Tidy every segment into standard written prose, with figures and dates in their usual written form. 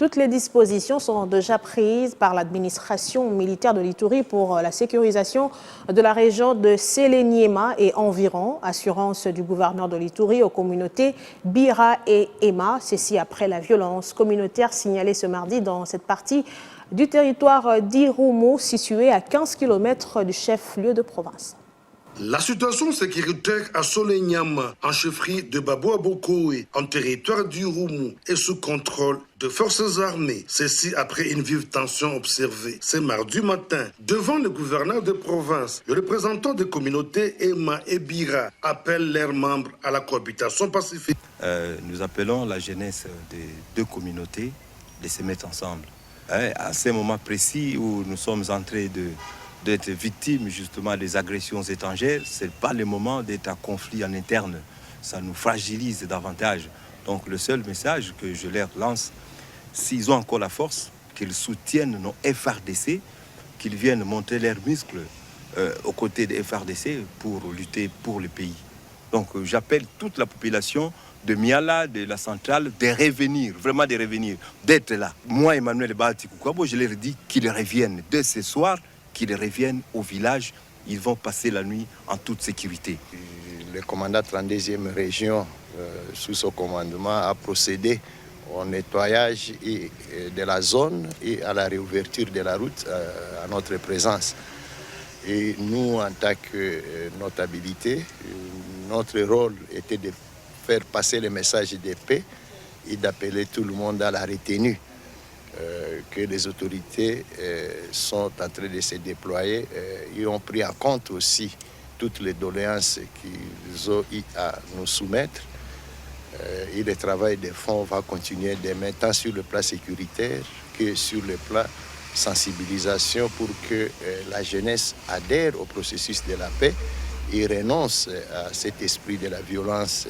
Toutes les dispositions sont déjà prises par l'administration militaire de l'Ituri pour la sécurisation de la région de Séléniéma et environ. Assurance du gouverneur de l'Ituri aux communautés Bira et Ema. Ceci après la violence communautaire signalée ce mardi dans cette partie du territoire d'Irumu, situé à 15 km du chef-lieu de province. La situation sécuritaire à Solenyama, en chefferie de Babou-Abokoé, en territoire d'Irumu, est sous contrôle de forces armées. Ceci après une vive tension observée ce mardi matin devant le gouverneur de province. Le représentant des communautés Ema et Bira appelle leurs membres à la cohabitation pacifique. Nous appelons la jeunesse des deux communautés de se mettre ensemble. À ce moment précis où nous sommes en train d'être victimes justement des agressions étrangères, ce n'est pas le moment d'être en conflit en interne. Ça nous fragilise davantage. Donc le seul message que je leur lance, s'ils ont encore la force, qu'ils soutiennent nos FRDC, qu'ils viennent montrer leurs muscles aux côtés des FRDC pour lutter pour le pays. Donc j'appelle toute la population de Miala, de la centrale, de revenir, vraiment de revenir, d'être là. Moi, Emmanuel Bahatikoukabo, je leur dis qu'ils reviennent dès ce soir, qu'ils reviennent au village. Ils vont passer la nuit en toute sécurité. Le commandant 32e région, sous son commandement, a procédé au nettoyage de la zone et à la réouverture de la route à notre présence. Et nous, en tant que notabilité, notre rôle était de faire passer le message de paix et d'appeler tout le monde à la retenue. Que les autorités sont en train de se déployer. Ils ont pris en compte aussi toutes les doléances qu'ils ont eu à nous soumettre. Et le travail de fond va continuer demain, tant sur le plan sécuritaire que sur le plan sensibilisation pour que la jeunesse adhère au processus de la paix et renonce à cet esprit de la violence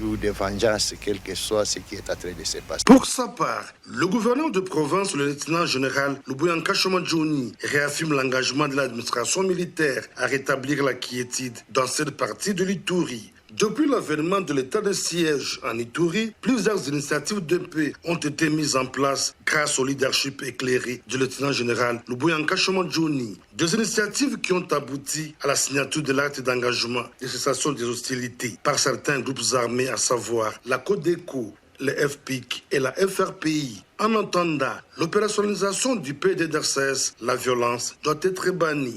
ou de vengeance, quel que soit ce qui est en train de se passer. Pour sa part, le gouverneur de province, le lieutenant général Lubuyanka Shomadjouni, réaffirme l'engagement de l'administration militaire à rétablir la quiétude dans cette partie de l'Ituri. Depuis l'avènement de l'état de siège en Ituri, plusieurs initiatives de paix ont été mises en place grâce au leadership éclairé du lieutenant général Lubuyanka Shomadjouni. Des initiatives qui ont abouti à la signature de l'acte d'engagement et cessation des hostilités par certains groupes armés, à savoir la Codeco, le FPIC et la FRPI. En entendant l'opérationnalisation du PDDRCS, la violence doit être bannie.